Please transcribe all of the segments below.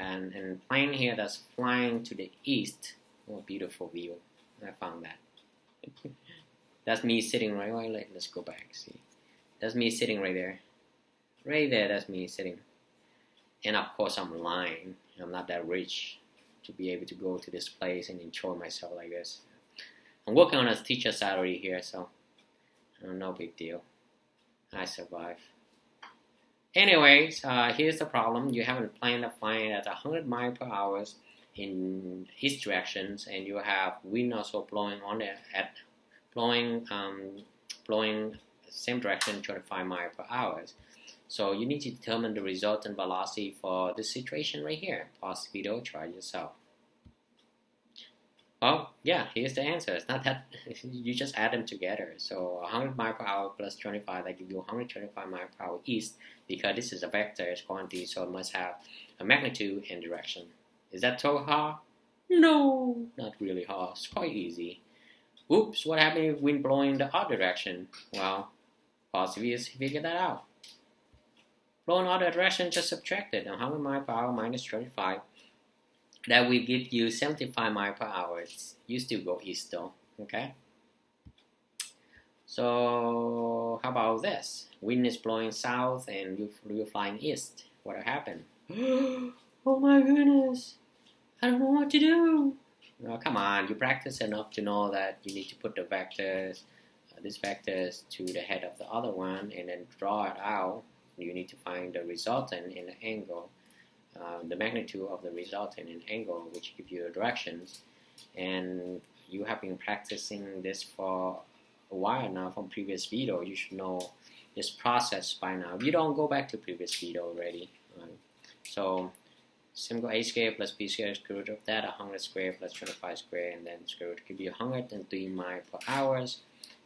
and plane here that's flying to the east. Oh, beautiful view. I found that. That's me sitting right. Let's go back. See, that's me sitting right there. Right there, that's me sitting. And of course, I'm lying. I'm not that rich to be able to go to this place and enjoy myself like this. I'm working on a teacher salary here, so no big deal. I survive. Anyways, here's the problem. You have a plane that's flying at 100 miles per hour in east directions, and you have wind also blowing on it at blowing same direction, 25 miles per hour. So you need to determine the resultant velocity for this situation right here. Pause the video, try yourself. Oh, yeah, here's the answer. It's not that, you just add them together. So 100 miles per hour plus 25, that gives you 125 miles per hour east, because this is a vector, it's quantity, so it must have a magnitude and direction. Is that so hard? No, not really hard. It's quite easy. Oops, what happened if wind blowing the other direction? Well, pause the video to figure that out. Blowing other direction, just subtract it. 100 miles per hour minus 25. That will give you 75 miles per hour. You still go east though, okay? So how about this? Wind is blowing south and you're flying east. What will happen? Oh my goodness, I don't know what to do. Oh, come on, you practice enough to know that you need to put the vectors, these vectors to the head of the other one and then draw it out. You need to find the resultant in the angle. The magnitude of the resultant in angle, which gives you the directions, and you have been practicing this for a while now from previous video. You should know this process by now. If you don't, go back to previous video already. So simple a squared plus b squared square root of that, 100 squared plus 25 squared, and then square root give you 103 miles per hour.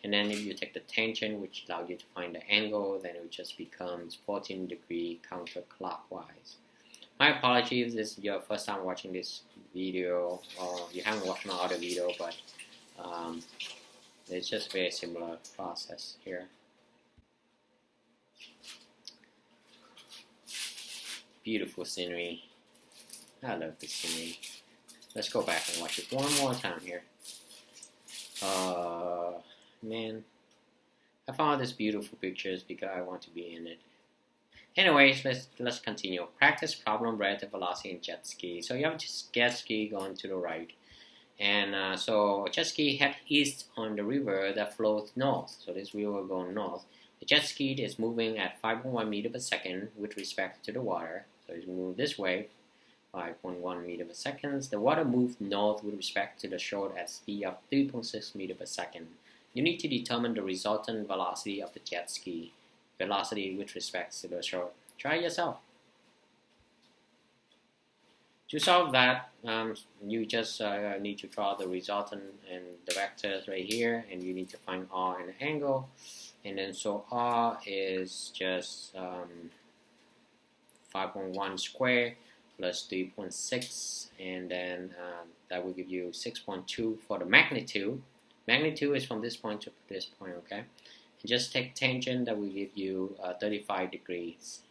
And then if you take the tangent, which allows you to find the angle, then it just becomes 14 degrees counterclockwise. My apologies if this is your first time watching this video, or you haven't watched my other video, but it's just a very similar process here. Beautiful scenery. I love this scenery. Let's go back and watch it one more time here. Man, I found these beautiful pictures because I want to be in it. Anyways, let's continue. Practice problem relative velocity in jet ski. So you have a jet ski going to the right, and so jet ski head east on the river that flows north. So this river going north. The jet ski is moving at 5.1 meters per second with respect to the water. So it's moving this way, 5.1 meters per second. The water moves north with respect to the shore at speed of 3.6 meters per second. You need to determine the resultant velocity of the jet ski. Velocity with respect to the shore. Try yourself. To solve that, you just need to draw the resultant and the vectors right here, and you need to find r and the angle. And then so r is just 5.1 squared plus 3.6, and then that will give you 6.2 for the magnitude. Magnitude is from this point to this point, okay? And just take tangent, that will give you 35 degrees.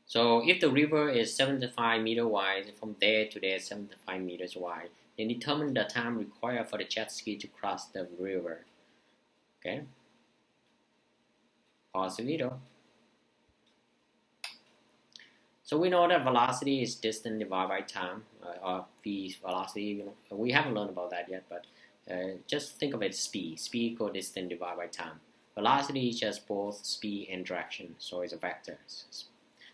So if the river is 75 meters wide, from there to there 75 meters wide, then determine the time required for the jet ski to cross the river. Okay? Pause the video. So we know that velocity is distance divided by time, or v velocity. We haven't learned about that yet, but just think of it as speed. Speed equals distance divided by time. Velocity is just both speed and direction, so it's a vector.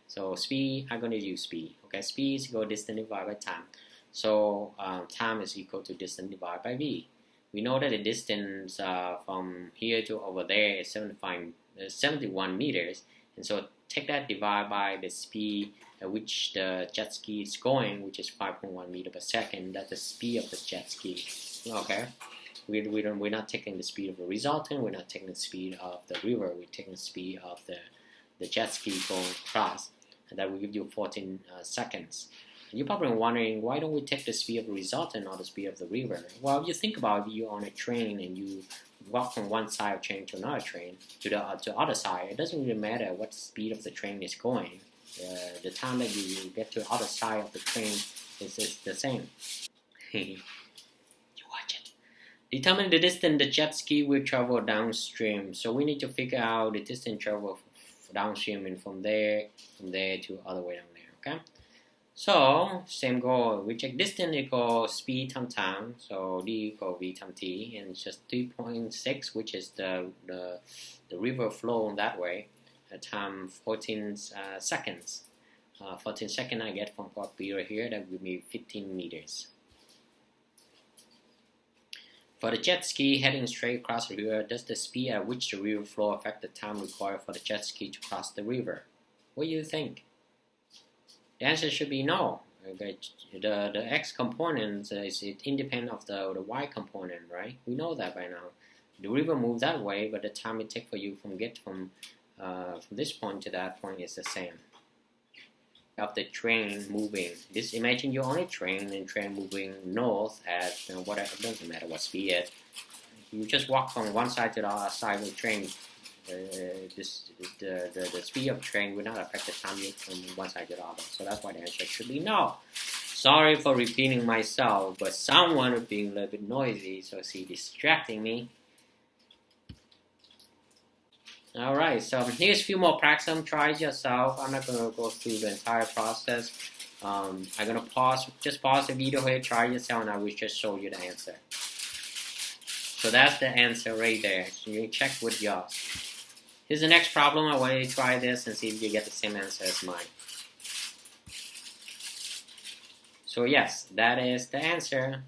So speed, I'm going to use speed. Okay, speed is equal to distance divided by time. So time is equal to distance divided by v. We know that the distance from here to over there is 71 meters, and so take that divided by the speed at which the jet ski is going, which is 5.1 meters per second. That's the speed of the jet ski. Okay, we're not taking the speed of the resultant. We're not taking the speed of the river. We're taking the speed of the jet ski going across, and that will give you 14 seconds. And you're probably wondering, why don't we take the speed of the resultant or the speed of the river? Well, if you think about it, you're on a train and you walk from one side of the train to another train to the other side. It doesn't really matter what speed of the train is going. the time that you get to the other side of the train is the same. You watch it. Determine the distance the jet ski will travel downstream. So we need to figure out the distance travel downstream and from there to other way down there. Okay. So same goal. We check distance equals speed times time. So d equals v times t, and it's just 3.6, which is the river flow that way. Time 14 seconds. 14 seconds I get from Port B right here. That will be 15 meters. For the jet ski heading straight across the river, does the speed at which the river flow affect the time required for the jet ski to cross the river? What do you think? The answer should be no. The x component is independent of the y component, right? We know that by now. The river moves that way, but the time it takes for you from this point to that point is the same. Of the train moving. Just imagine you're on a train and train moving north at whatever, it doesn't matter what speed it. You just walk from one side to the other side of the train. The speed of the train will not affect the time you from one side to the other. So that's why the answer should be no. Sorry for repeating myself, but someone is being a little bit noisy, so it's distracting me. Alright, so here's a few more practice. Try it yourself. I'm not going to go through the entire process. I'm going to pause the video here, try it yourself, and I will just show you the answer. So that's the answer right there. So you check with yours. Here's the next problem. I want you to try this and see if you get the same answer as mine. So yes, that is the answer.